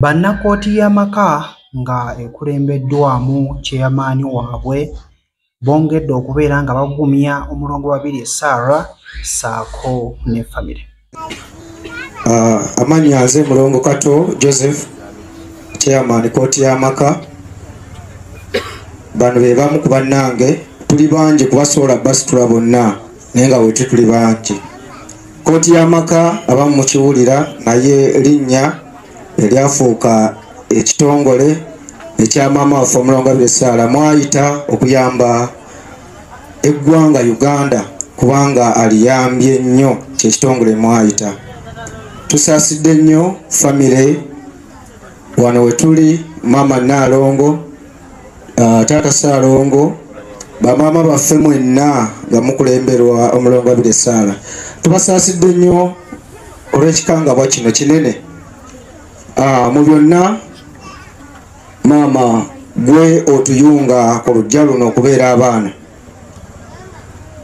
Bannakooti y'amaka nga ekulembeddwamu chairman waabwe bongedde okubeera nga bagumya omulongo wa Billy Sarah ssaako ne famire. Amannya nze Mulongo Kato Joseph, chairman kooti y'amaka. Bano be bamu ku bannange, tuli bangi kubasobola basitula bonna naye nga bwe tuli bangi. Kooti y'amaka abamu mukiwulira naye linnya eryafuuka ekitongole ekya maama waffe Omulongo Billy Sarah mwayita okuyamba eggwanga Uganda kubanga aliyambye nnyo kyekitongole mwayita. Tusaasidde nnyo famire wano we tuli, maama Naalongo, taata Saalongo, bamaama baffe mwenna nga mukulemberwa Omulongo Billy Sarah. Tubasaasidde nnyo olw'ekikangabwa kino kinene. Mu byonna maama gwe otuyunga ku lujja luno okubeera abaana.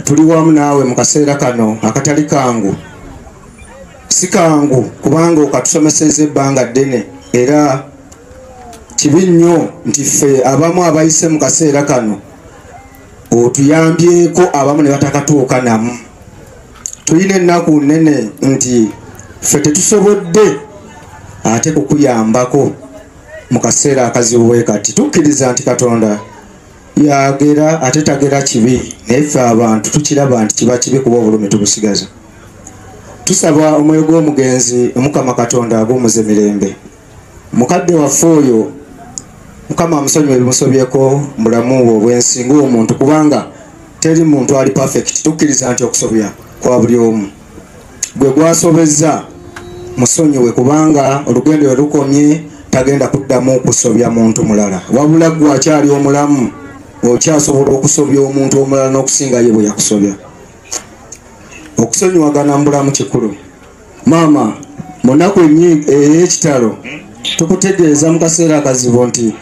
Tuli wamu naawe mu kaseera kano akatali kangu. Si kangu kubanga okatusomesezza ebbanga ddene era kibi nnyo nti ffe abamu abayise mu kaseera kano otuyambyeko abamu ne batakatuuka namu. Tulina ennaku nnene nti ffe tetusobodde ate kukuyambako mu kaseera akazibu bwe kati. Tukkiriza nti Katonda yagera ate tagera kibi, naye ffe abantu tukiraba nti kiba kibi kuba obulumi tubusigaza. Tusaba omwoyo gw'omugenzi Mukama Katonda ag'omuze mirembe. Mukadde waffe oyo Mukama amusonyiwe ebimusobyeko mulamu bwe obwensi ng'omuntu kubanga teri muntu ali perfect. Tukkiriza nti okusobya kwa buli omu. Gwe gwasobezza musonyiwe kubanga olugendo lwe lukomye tagenda kuddamu okusobya muntu mulala. Wabula gwe akyali omulamu okyasobola okusobya omuntu omulala n'okusinga ye bwe yakusobya. Okusonyiwagana mu bulamu kikulu. Maama, mu nnaku ey'ekitalo tukutegeeza mu kaseera akazibu nti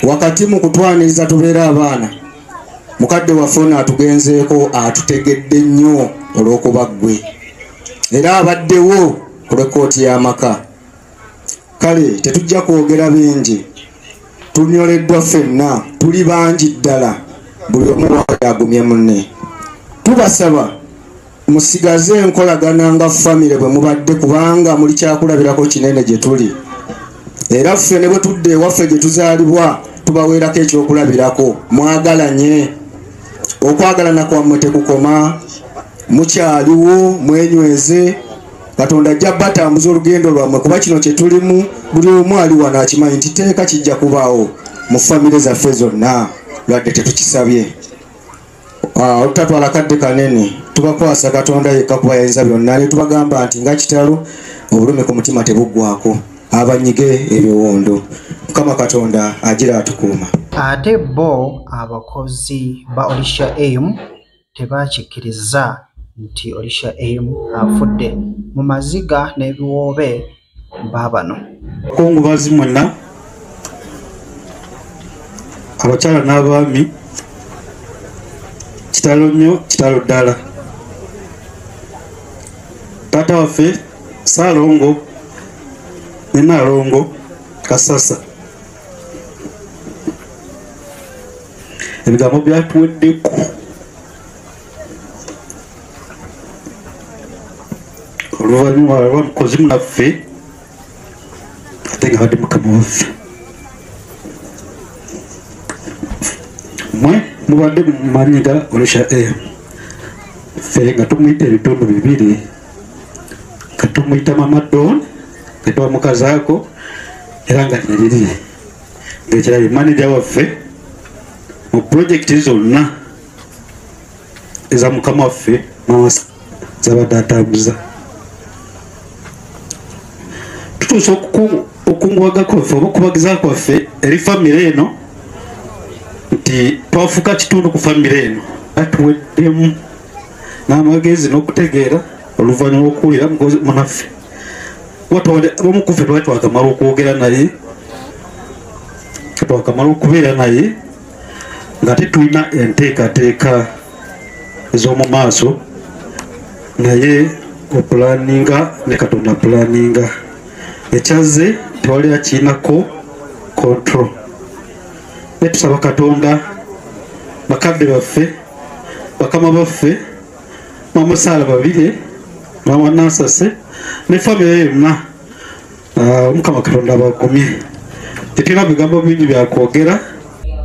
wakati mu kutwaniriza tubeera abaana, mukadde waffe ono atugenzeeko atutegedde nnyo olw'okuba ggwe era abaddewo olw'ekkooti y'amaka. Kale tetujja kwogera bingi, tunyoleddwa ffenna, tuli bangi ddala, buli omu yagumye munne. Tubasaba musigaze enkolagana nga famire bwe mubadde kubanga muli kyakulabirako kinene gye tuli. Era ffe ne bwe tudde ewaffe gye tuzaalibwa tubaweerako ekyokulabirako. Mwagalanye, okwagalana kwammwe tekukoma, mukyaliwo mwenyweze. Katonda ajja batambuza olugendo lwammwe kuba kino kye tulimu buli omu ali wano akimanyi nti teeka kijja kubaawo mu famire zaffe zonna lwadde tetukisabye. Otutatwala kadde kanene tubakwasa Katonda yekka kuba yayinza byonna, ne tubagamba nti nga kitalo obulumi ku mutima tebuggwako, abanyige ebiwondo. Mukama Katonda agira atukuuma. Ate bo abakozi ba Orisha AM tebakikkiriza nti Orisha AM afudde mu maziga n'ebiwoobe baabano. Kongubazi mwenna, abakyala n'abaami, kitalo nnyo kitalo ddala. Taata waffe Saalongo ne Naalongo Kasasa, ebigambo byatuweddeko. Oluvannyuma lwa mukozi munaffe ate nga badde Mukama waffe. Mmwe mubadde mumanyi ga Orisha AM, ffe nga tumuyita ebitundu bibiri, nga tumuyita Mama Don nga tuba mukazaako era nga nyiriri ng'ekirabye manager waffe mu projekiti zonna eza Mukama waffe Mama zabadde atambuza. Tutuusa okunguwaga kwaffe oba okubagiza kwaffe eri famire eno nti twafuuka kitundu ku famire eno. Atuweddemu n'amagezi n'okutegeera oluvannyuma lw'okuwulira munaffe. Abamu ku ffe twali twakamala okwogera naye, twakamala okubeera naye nga tetulina enteekateeka ez'omu maaso, naye opulaninga ne Katonda apulaninga. Ekyaze tewali akiinako control. Tusaba Katonda bakadde baffe bakama baffe mamusaala babiri mama Nansase ne famire yonna Mukama Katonda bagumye. Tetulina bigambo bingi bya kwogera.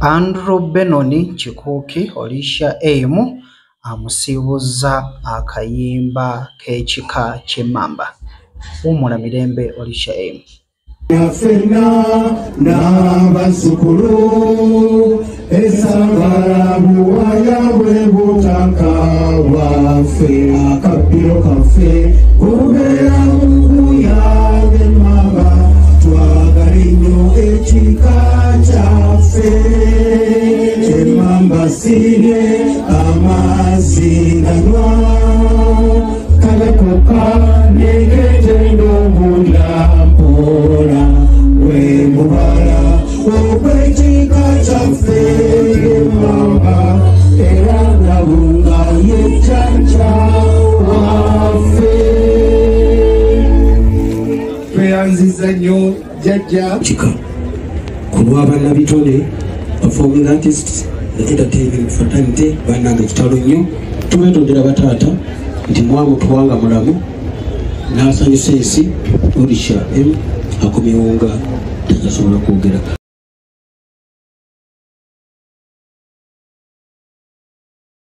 Andrew Benoni Kikuuki Olisha Emu amusiibuzza akayimba k'ekika ky'emmamba. Wumula mirembe Olisha Emu. Yafena n'abazzukulu esangala buwaya bwe butaka bwaffe akabbiro kaffe kubeera mukuyabe mama twagala nnyo ekika kyaffe emmamba sirye amazzi nganywa kalakoka negejendo mundampola wemubala okwekika kyaffe mamba era ngabunga yecanca waffe tweyanziza nnyo jjajja kika kulw'abannabitone performing artists entertainment fraternity bannanga kitalo nnyo tubetondera bataata nti mwamu tuwanga mulamu n'asanyusa ensi Olisha Emu akomyewo nga tasobola kwogera.